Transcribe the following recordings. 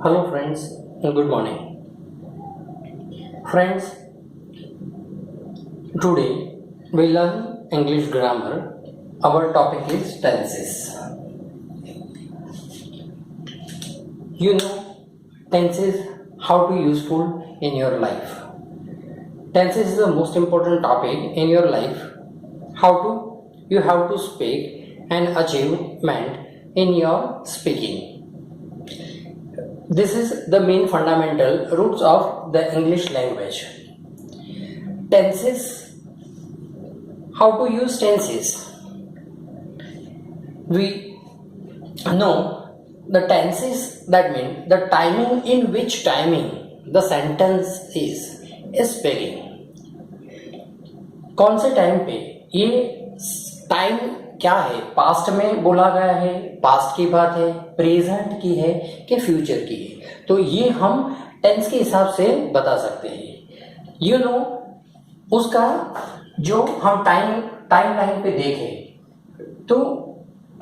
Hello friends and good morning. Friends, today we learn English grammar. Our topic is tenses. You know tenses how to useful in your life. Tenses is the most important topic in your life. You have to speak and achievement in your speaking. This is the main fundamental roots of the English language. Tenses. How to use tenses? We know the tenses, that means the timing in which timing the sentence is speaking. कौन से time पे ये time क्या है, past में बोला गया है, पास्ट की बात है, प्रेजेंट की है कि फ्यूचर की है, तो ये हम टेंस के हिसाब से बता सकते हैं. यू नो उसका जो हम टाइम लाइन पे देखें तो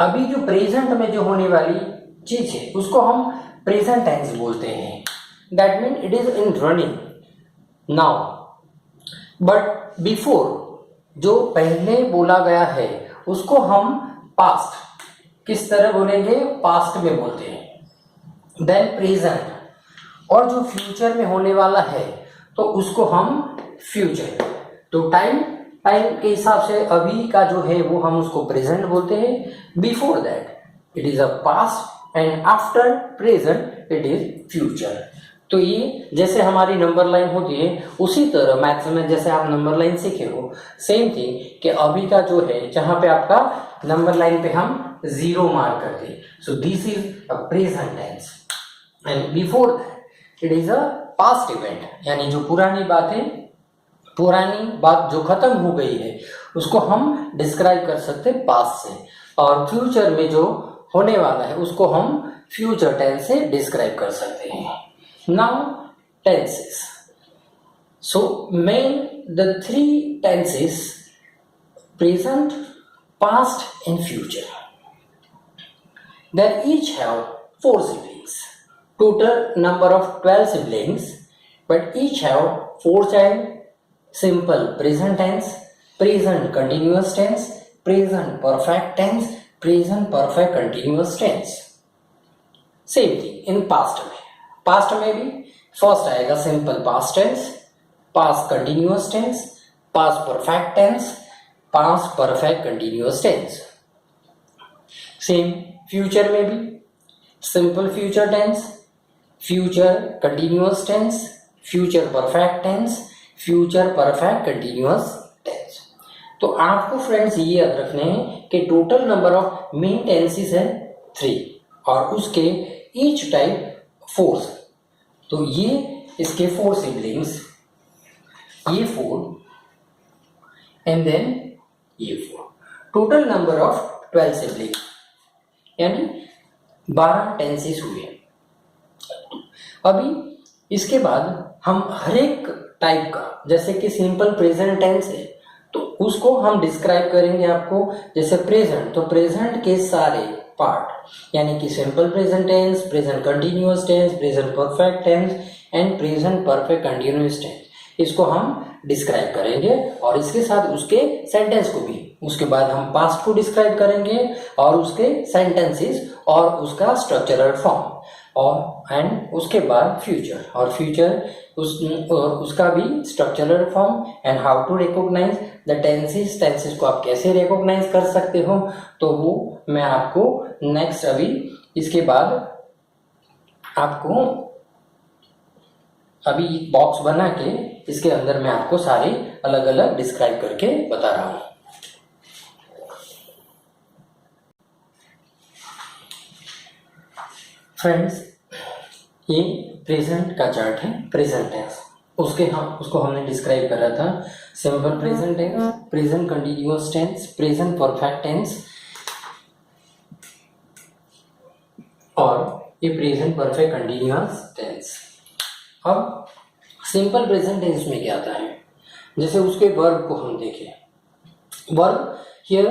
अभी जो प्रेजेंट में जो होने वाली चीज है उसको हम प्रेजेंट टेंस बोलते हैं. That mean it is in running now. But before जो पहले बोला गया है उसको हम पास्ट किस तरह बोलेंगे, पास्ट में बोलते हैं. देन प्रेजेंट, और जो फ्यूचर में होने वाला है तो उसको हम फ्यूचर. तो टाइम के हिसाब से अभी का जो है वो हम उसको प्रेजेंट बोलते हैं. Before that it is a past and after present it is future. तो ये जैसे हमारी नंबर लाइन होती है उसी तरह मैथ्स में जैसे आप नंबर लाइन सीखे हो, सेम थिंग कि अभी का जो है जहां पे आपका नंबर लाइन पे हम जीरो मार्क करते हैं, so this is a present tense. And before that it is a past event, यानी जो पुरानी बात जो खत्म हो गई है उसको हम डिस्क्राइब कर सकते हैं पास्ट से. और फ्यूचर में जो होने वाला है उसको हम फ्यूचर टेंस से डिस्क्राइब कर सकते हैं. Now tenses. So main the three tenses: present, past and future. They each have 4 siblings. Total number of 12 siblings, but each have 4 child. Simple present tense, present continuous tense, present perfect tense, present perfect continuous tense. Same thing in past में. Past में भी first आएगा simple past tense, past continuous tense, past perfect tense, past perfect continuous tense. Same future में भी simple future tense, future continuous tense, future perfect tense, future perfect continuous tense. तो आपको friends ये याद रखने हैं कि total number of main tenses है 3 और उसके ईच टाइप 4. तो ये इसके 4 सिबलिंग्स, ये 4 एंड देन ये 4. टोटल नंबर ऑफ 12 सिबलिंग्स, यानी 12 टेंसेस हुए. अभी इसके बाद हम हर एक टाइप का, जैसे कि सिंपल प्रेजेंट टेंस है तो उसको हम डिस्क्राइब करेंगे आपको. जैसे प्रेजेंट, तो प्रेजेंट के सारे पार्ट, यानी कि simple present tense, present continuous tense, present perfect tense and present perfect continuous tense, इसको हम डिस्क्राइब करेंगे. और इसके साथ उसके सेंटेंस को भी, उसके बाद हम पास्ट को डिस्क्राइब करेंगे और उसके सेंटेंसेस और उसका स्ट्रक्चरल फॉर्म, और एंड उसके बाद फ्यूचर, और फ्यूचर उसका भी structural form and how to recognise the tenses को आप कैसे रिकॉग्नाइज कर सकते हो, तो वो मैं आपको नेक्स्ट अभी इसके बाद आपको अभी बॉक्स बना के इसके अंदर मैं आपको सारे अलग अलग डिस्क्राइब करके बता रहा हूं. फ्रेंड्स, ये प्रेजेंट का चार्ट है, प्रेजेंट टेंस. उसको हमने डिस्क्राइब करा था. Simple present tense, present continuous tense, present perfect tense और ये प्रेजेंट परफेक्ट कंटिन्यूअस टेंस. अब सिंपल प्रेजेंट टेंस में क्या आता है, जैसे उसके वर्ब को हम देखें. वर्ब हियर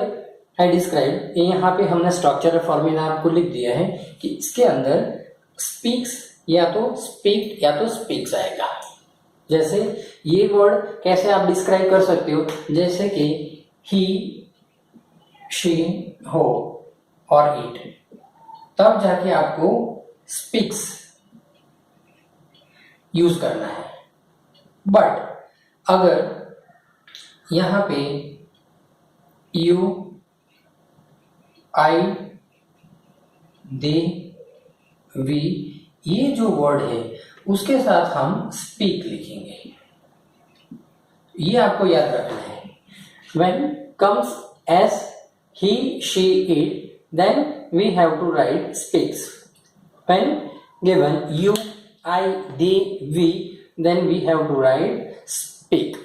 आई डिस्क्राइब, यहाँ पे हमने स्ट्रक्चरल फॉर्मूला आपको लिख दिया है कि इसके अंदर स्पीक्स या तो स्पीक या तो स्पीक्स आएगा। जैसे ये वर्ड कैसे आप डिस्क्राइब कर सकते हो, जैसे कि ही, शी, हो और इट, तब जाके आपको स्पीक्स यूज करना है। बट अगर यहां पे यू, आई, दे, वी, ये जो वर्ड है उसके साथ हम स्पीक लिखेंगे, ये आपको याद रखना है। When comes as he, she, it, then we have to write speaks. When given you, I, they, we, then we have to write speak.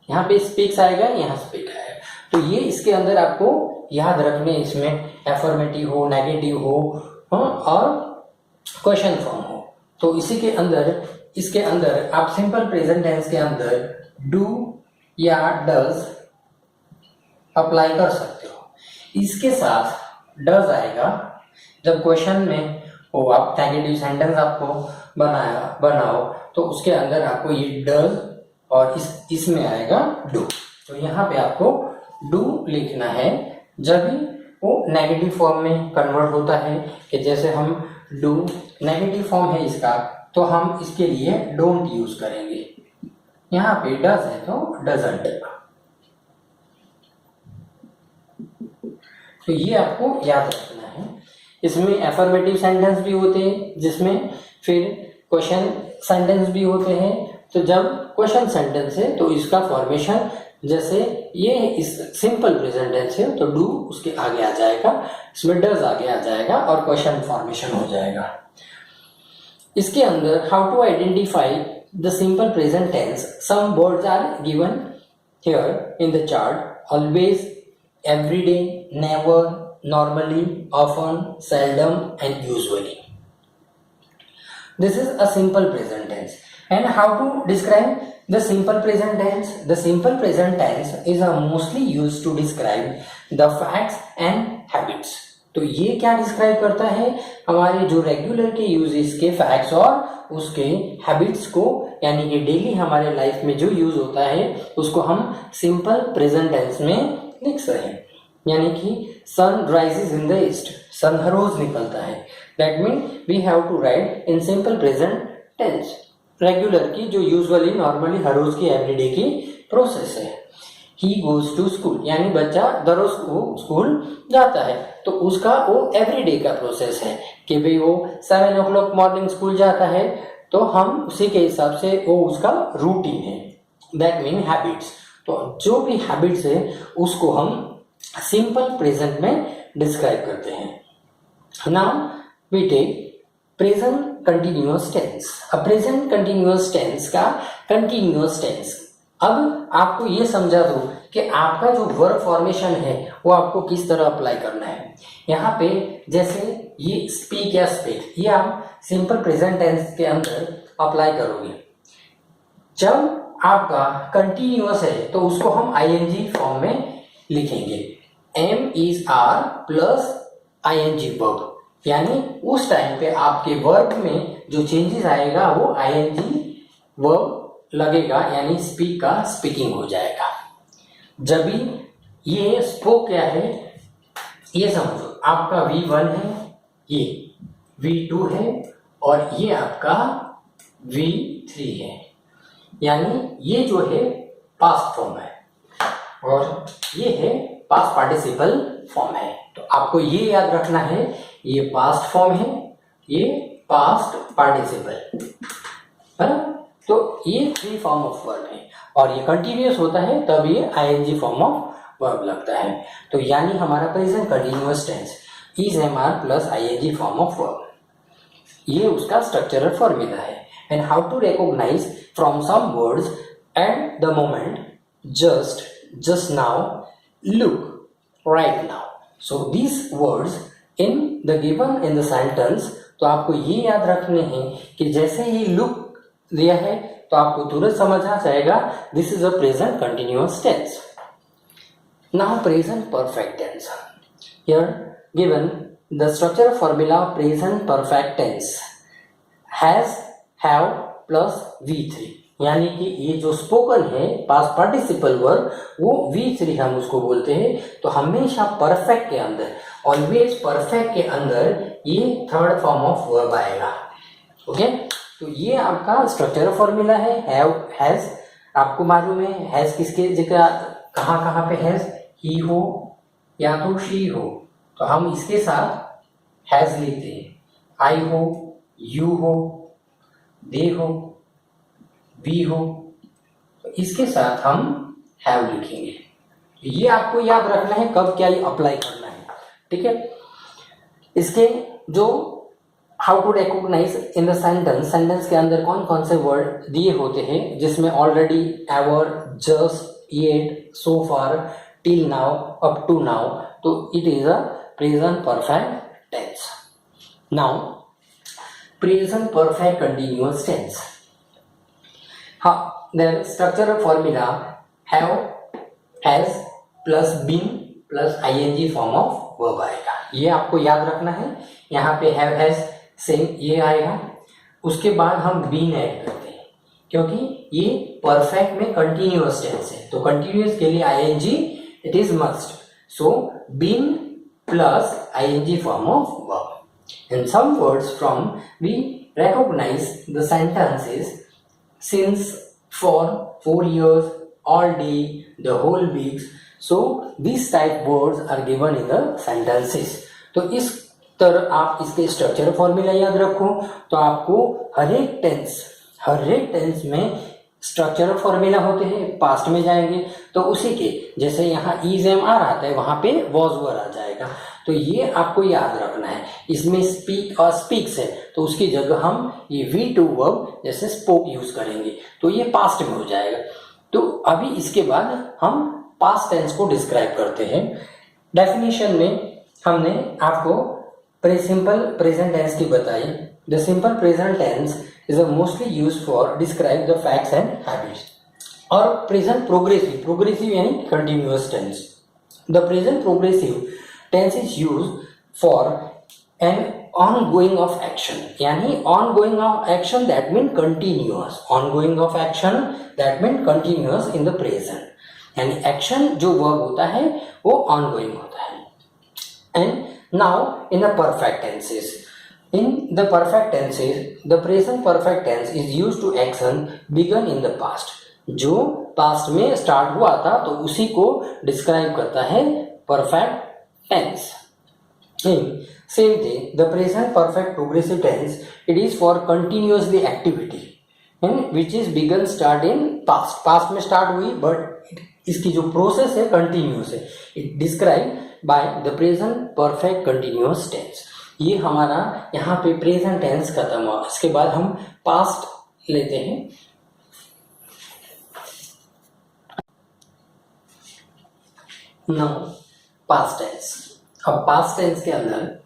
यहाँ पे speaks आएगा, यहाँ speak आएगा। तो ये इसके अंदर आपको याद रखने, इसमें एफर्मेटिव हो, नेगेटिव हो और क्वेश्चन फॉर्म हो। तो इसी के अंदर, इसके अंदर आप सिंपल प्रेजेंट टेंस के अंदर डू या डज अप्लाई कर सकते हो। इसके साथ डज आएगा जब क्वेश्चन में हो, आप नेगेटिव सेंटेंस आपको बनाओ तो उसके अंदर आपको ये डज और इसमें आएगा डू। तो यहाँ पे आपको डू लिखना है जब भी वो नेगेटिव फॉर्म में कन्वर्ट होता है, कि जैसे हम डू नेगेटिव फॉर्म है इसका, तो हम इसके लिए डोंट यूज करेंगे। यहाँ पे डज है तो डजंट। तो ये आपको याद रखना है। इसमें एफर्मेटिव सेंटेंस भी होते हैं, जिसमें फिर क्वेश्चन सेंटेंस भी होते हैं। तो जब क्वेश्चन सेंटेंस है तो इसका फॉर्मेशन, जैसे ये इस सिंपल प्रेजेंट टेंस है तो डू उसके आगे आ जाएगा, इसमें डज आगे आ जाएगा और क्वेश्चन फॉर्मेशन हो जाएगा। इसके अंदर how to identify the simple present tense, some words are given here in the chart, always, everyday, never, normally, often, seldom and usually. This is a simple present tense. And how to describe the simple present tense? The simple present tense is mostly used to describe the facts and habits. तो ये क्या describe करता है, हमारे जो regular के uses के facts और उसके हैबिट्स को, यानी कि डेली हमारे लाइफ में जो यूज होता है उसको हम सिंपल प्रेजेंट टेंस में लिख सकते हैं। यानी कि sun rises in the east, sun हर रोज निकलता है, that mean we have to write in simple present tense. Regular की जो यूजुअली नॉर्मली हर रोज की एवरीडे की प्रोसेस है। ही गोज टू स्कूल, यानी बच्चा दररोज स्कूल जाता है, तो उसका वो एवरीडे का प्रोसेस है कि भाई वो 7 o'clock मॉर्निंग स्कूल जाता है, तो हम उसी के हिसाब से वो उसका रूटीन है, दैट मीन हैबिट्स। तो जो भी हैबिट्स है उसको हम सिंपल प्रेजेंट में डिस्क्राइब करते हैं। Now we take present continuous tense. अब प्रेजेंट कंटिन्यूअस टेंस का कंटिन्यूअस टेंस, अब आपको ये समझा दूं कि आपका जो वर्ब फॉर्मेशन है वो आपको किस तरह अप्लाई करना है। यहाँ पे जैसे ये स्पीक या स्पीक, ये आप सिंपल प्रेजेंट टेंस के अंदर अप्लाई करोगे। जब आपका कंटिन्यूअस है तो उसको हम आईएनजी फॉर्म में लिखेंगे, am is are plus ING verb, यानी उस टाइम पे आपके वर्ब में जो चेंजेस आएगा वो आईएनजी वर्ब लगेगा, यानी स्पीक का स्पीकिंग हो जाएगा। जब भी ये स्पोक क्या है ये समझो, आपका V1 है, ये V2 है और ये आपका V3 है, यानी ये जो है पास्ट फॉर्म है और ये है पास्ट पार्टिसिपल फॉर्म है। तो आपको ये याद रखना है, ये पास्ट फॉर्म है, ये पास्ट पार्टिसिपल है। तो ये 3 फॉर्म ऑफ वर्ब है और ये कंटिन्यूअस होता है तब ये आईएनजी फॉर्म ऑफ वर्ब लगता है। तो यानी हमारा present continuous tense is am are plus ING form of verb, ये उसका स्ट्रक्चरल फॉर्मूला है। And how to recognize from some words at the moment, just now, look, right now. So these words in the given in the sentence, तो आपको ये याद रखने हैं कि जैसे ही look दिया है तो आपको तुरंत समझ आ जाएगा this is a present continuous tense. Now present perfect tense. Here given the structure formula present perfect tense has, have plus V3, यानी कि ये जो स्पोकन है पास्ट पार्टिसिपल वर्ब वो V3 हम उसको बोलते हैं। तो हमेशा परफेक्ट के अंदर, ऑलवेज परफेक्ट के अंदर ये थर्ड फॉर्म ऑफ वर्ब आएगा। ओके, तो ये आपका स्ट्रक्चर फॉर्मूला है। हैव, हैज, आपको मालूम है हैज किसके जगह कहाँ कहाँ पे हैज, ही हो या तो शी हो, तो हम इसके साथ हैज लिखते हैं। आई हो, यू हो, दे हो, वी हो, तो इसके साथ हम हैव लिखेंगे। ये आपको याद रखना है कब क्या ये अप्लाई करना है, ठीक है। इसके जो how to recognize in the sentence, sentence के अंदर कौन कौन से वर्ड दिए होते हैं जिसमें already, ever, just, yet, so far, till now, up to now, तो it is a present perfect tense. Now present perfect continuous tense, हाँ, there structural formula have, has plus been plus ING form of verb आएगा। ये आपको याद रखना है। यहाँ पे हैव, हैज सेम ये आएगा, उसके बाद हम बीन ऐड करते हैं क्योंकि ये परफेक्ट में कंटिन्यूअस टेंस है, तो कंटिन्यूअस के लिए ING it is must, so been plus ING form of verb. In some words from we recognize the sentences since, for, 4 years, all day, the whole weeks, so these type words are given in the sentences। तो इस तरह आप इसके structure formula याद रखो तो आपको हर एक टेंस में स्ट्रक्चरल फॉर्मूला होते हैं। पास्ट में जाएंगे तो उसी के जैसे यहाँ इज एम आर आता है वहां पे वॉज वर आ जाएगा, तो ये आपको याद रखना है। इसमें स्पीक और स्पीक्स है तो उसकी जगह हम ये V2 वर्ब जैसे स्पोक यूज करेंगे, तो ये पास्ट में हो जाएगा। तो अभी इसके बाद हम पास्ट टेंस को डिस्क्राइब करते हैं। डेफिनेशन में हमने आपको सिंपल प्रेजेंट टेंस की बताई। The simple present tense is mostly used for describe the facts and habits। और प्रेजेंट प्रोग्रेसिव यानी continuous tense. The present progressive tense is used for an ongoing of action, यानी ongoing of action that mean continuous, ongoing of action that mean continuous in the present, यानी action जो verb होता है वो ongoing होता है। And now in the perfect tenses, in the perfect tenses, the present perfect tense is used to action begun in the past, जो past में start हुआ था तो उसी को describe करता है perfect tense। In same thing, the present perfect progressive tense, it is for continuously activity and which is begun start in past, past में start हुई but इसकी जो process है continuous है। It described by the present perfect continuous tense। ये हमारा यहाँ पे प्रेजेंट टेंस खत्म हुआ। इसके बाद हम पास्ट लेते हैं। Now past tense. अब पास्ट टेंस के अंदर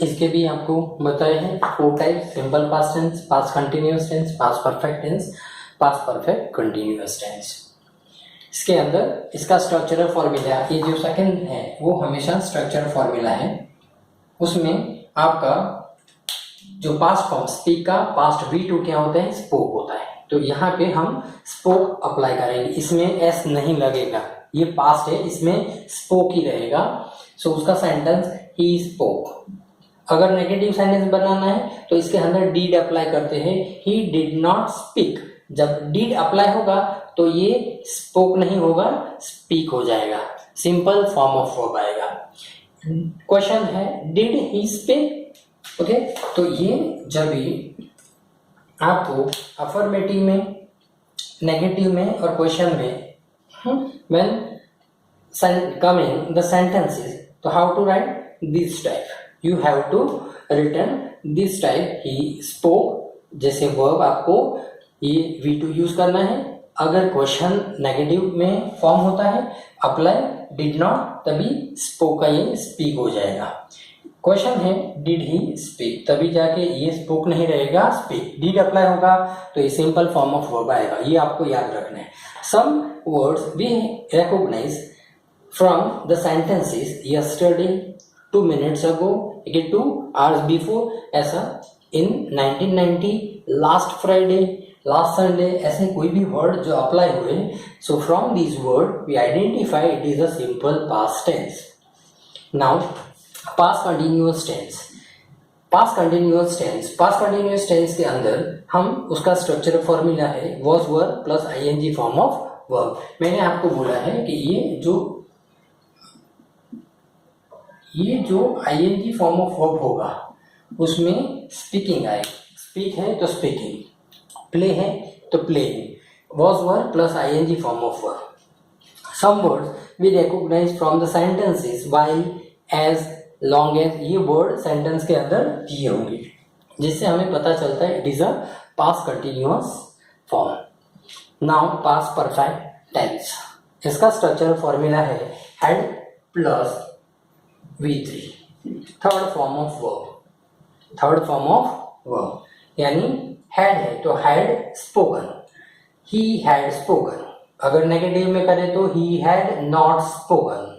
इसके भी आपको बताए हैं 4 type, simple past tense, past continuous tense, past perfect tense, past perfect continuous tense. इसके अंदर इसका स्ट्रक्चरल फॉर्मूला, ये जो सेकंड है वो हमेशा स्ट्रक्चरल फॉर्मूला है। उसमें आपका जो पास्ट फॉर्म स्पीक का पास्ट V2 क्या होता है, स्पोक होता है, तो यहाँ पे हम स्पोक अप्लाई करेंगे। इसमें एस नहीं लगेगा, ये पास्ट है, इसमें स्पोक ही रहेगा। सो उसका सेंटेंस ही स्पोक। अगर नेगेटिव सेंटेंस बनाना है तो इसके अंदर डीड अप्लाई करते हैं, ही डिड नॉट स्पीक। जब डीड अप्लाई होगा तो ये स्पोक नहीं होगा, स्पीक हो जाएगा, सिंपल फॉर्म ऑफ वर्ब आएगा। क्वेश्चन है डिड ही स्पीक, ओके, तो ये जब भी आपको अफर्मेटिव में, नेगेटिव में और क्वेश्चन में व्हेन कमिंग द सेंटेंसेस, तो how to write this type, you have to return this type he spoke, जैसे वर्ब आपको ये V2 यूज करना है। अगर क्वेश्चन नेगेटिव में फॉर्म होता है अप्लाई डिड नॉट, तभी स्पोक का ये स्पीक हो जाएगा। क्वेश्चन है डिड ही स्पीक, तभी जाके ये स्पोक नहीं रहेगा, स्पीक। डिड अप्लाई होगा तो ये सिंपल फॉर्म ऑफ वर्ब आएगा, ये आपको याद रखना है। Some words we recognize from the sentences yesterday, 2 minutes ago, 2 hours before, ऐसा in 1990, last Friday, last Sunday, ऐसे कोई भी वर्ड जो अप्लाई हुए, so from these word we identify it is a simple past tense. Now past continuous tense. Past continuous tense के अंदर हम उसका स्ट्रक्चर फॉर्मूला है was were plus ing form of verb. मैंने आपको बोला है कि ये जो ing फॉर्म ऑफ वर्ब होगा उसमें स्पीकिंग आएगी. स्पीक है तो स्पीकिंग, प्ले है तो playing, was were plus ing form of verb. Some words we recognize from the sentences while, as, long as, ये वर्ड सेंटेंस के अंदर दिए होंगे जिससे हमें पता चलता है it is a past continuous form. Now past perfect tense. इसका स्ट्रक्चर फॉर्मूला है had plus V3, third form of verb. यानी हैड है तो had spoken, he had spoken. अगर नेगेटिव में करें तो ही हैड नॉट स्पोकन.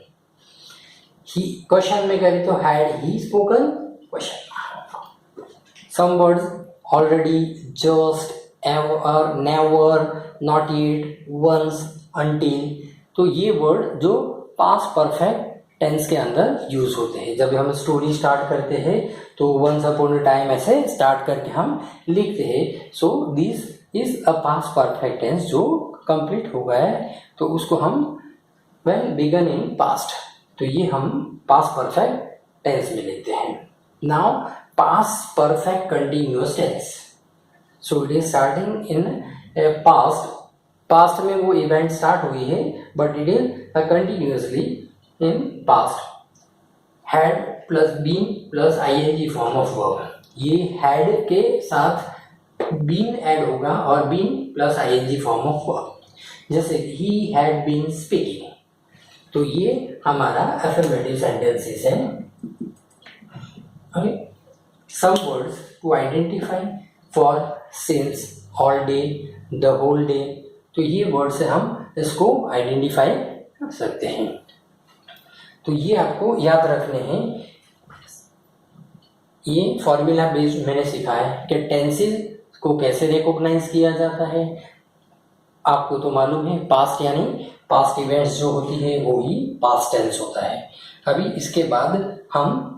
ही क्वेश्चन में करें तो had he spoken question. Some words already, just, ever, never, not yet, once, until. तो ये वर्ड जो पास्ट परफेक्ट टेंस के अंदर यूज होते हैं. जब हम स्टोरी स्टार्ट करते हैं तो वंस अपॉन अ टाइम ऐसे स्टार्ट करके हम लिखते हैं. So this is a past perfect tense जो कंप्लीट हो गया है तो उसको हम वेल बिगन इन पास्ट, तो ये हम पास्ट परफेक्ट टेंस में लेते हैं. Now past perfect continuous tense. So it is starting in past में वो इवेंट स्टार्ट हुई है but it is continuously in past. Had plus been plus ing form of verb. ये हैड के साथ बीन ऐड होगा और been plus ing form of verb. जैसे ही हैड बीन स्पीकिंग, तो ये हमारा अफर्मेटिव सेंटेंसेस है. Some words to identify for, since, all day, the whole day. तो ये वर्ड से हम इसको आइडेंटिफाई कर सकते हैं. तो ये आपको याद रखने हैं. ये फॉर्मूला बेस्ड मैंने सिखाया है कि टेंसेस को कैसे रिकॉग्नाइज किया जाता है. आपको तो मालूम है पास्ट यानी पास्ट इवेंट्स जो होती है वो ही पास्ट टेंस होता है. अभी इसके बाद हम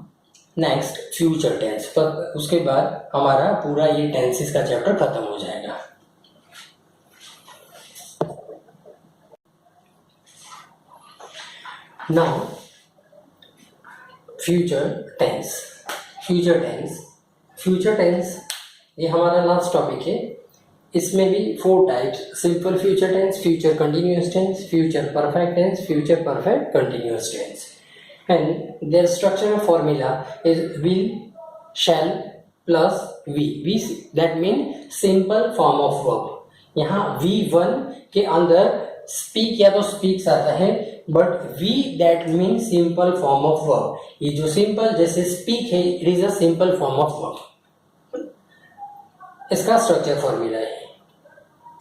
नेक्स्ट फ्यूचर टेंस पर, उसके बाद हमारा पूरा ये टेंसेस का चैप्टर खत्म हो जाएगा. नाउ फ्यूचर टेंस ये हमारा लास्ट टॉपिक है. इसमें भी 4 types, simple future tense, future continuous tense, future perfect tense, future perfect continuous tense. And their structural formula is will, shall plus V. That mean simple form of verb. यहाँ V1 के अंदर speak या तो speaks आता है but V that mean simple form of verb. ये जो simple जैसे स्पीक है it is a simple form of verb. इसका स्ट्रक्चर फॉर्मूला है.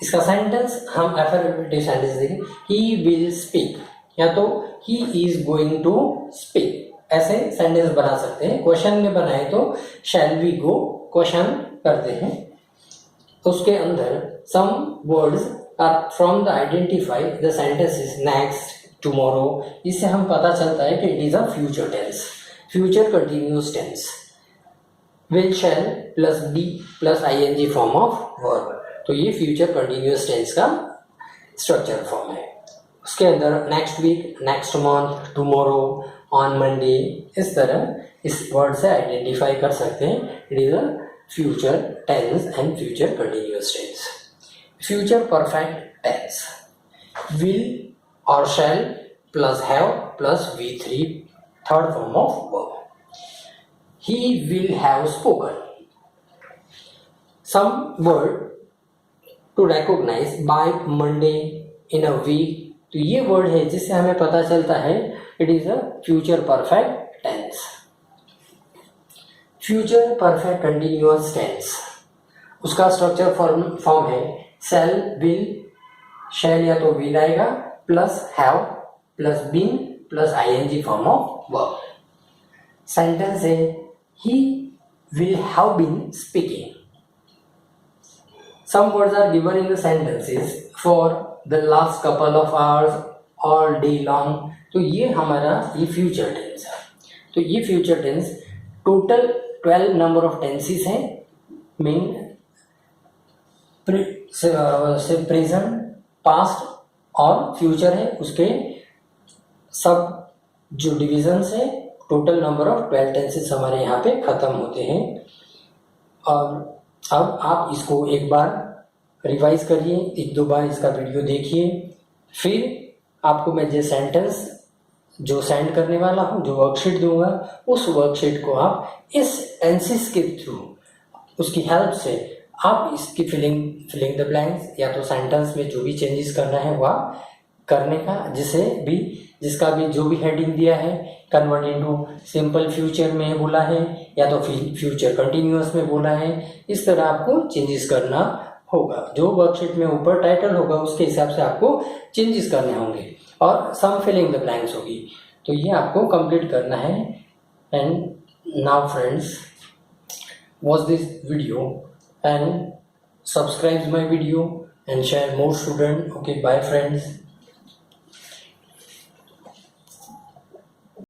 इसका सेंटेंस हम अफर्मेटिव सेंटेंस देखें. ही विल स्पीक या तो he is going to speak, ऐसे सेंटेंस बना सकते हैं. क्वेश्चन में बनाए तो शैल वी गो, क्वेश्चन करते हैं. उसके अंदर some words are from the identify the sentences next, tomorrow. इससे हम पता चलता है कि it is a future tense, future continuous tense. Will, shall plus be plus ing form of verb. तो ये फ्यूचर कंटिन्यूअस टेंस का स्ट्रक्चर फॉर्म है. उसके अंदर next week, next month, tomorrow, on Monday, इस तरह इस वर्ड से आइडेंटिफाई कर सकते हैं. It is a future tense and future continuous tense. Future perfect tense, will और shall plus have plus V3, third form of verb. He will have spoken. Some word to recognize by Monday in a week. तो ये word है जिससे हमें पता चलता है it is a future perfect tense. Future perfect continuous tense, उसका structure form है शैल, विल, शैल या तो विल आएगा plus have plus been plus ing form of verb. Sentence है he will have been speaking. Some words are given in the sentences for the last couple of hours, all day long. तो ये हमारा ये future tense है. तो ये future tense total 12 number of tenses हैं. Mean से प्रेजेंट, पास्ट और फ्यूचर है. उसके सब जो डिविजन्स है, टोटल नंबर ऑफ 12 टेंसेस हमारे यहाँ पे खत्म होते हैं. और अब आप इसको एक बार रिवाइज करिए, एक दो बार इसका वीडियो देखिए. फिर आपको मैं जो सेंटेंस जो सेंड करने वाला हूँ, जो वर्कशीट दूंगा, उस वर्कशीट को आप इस टेंसेस के थ्रू, उसकी हेल्प से आप इसकी फिलिंग द ब्लैंक्स या तो सेंटेंस में जो भी चेंजेस करना है वह करने का, जिसका भी जो भी हेडिंग दिया है, कन्वर्ट इनटू सिंपल फ्यूचर में बोला है या तो फ्यूचर कंटिन्यूअस में बोला है, इस तरह आपको चेंजेस करना होगा. जो वर्कशीट में ऊपर टाइटल होगा उसके हिसाब से आपको चेंजेस करने होंगे और सम फिलिंग द ब्लैंक्स होगी. तो ये आपको कंप्लीट करना है. And now friends, watch this video and subscribe my video and share more student. Okay, bye friends.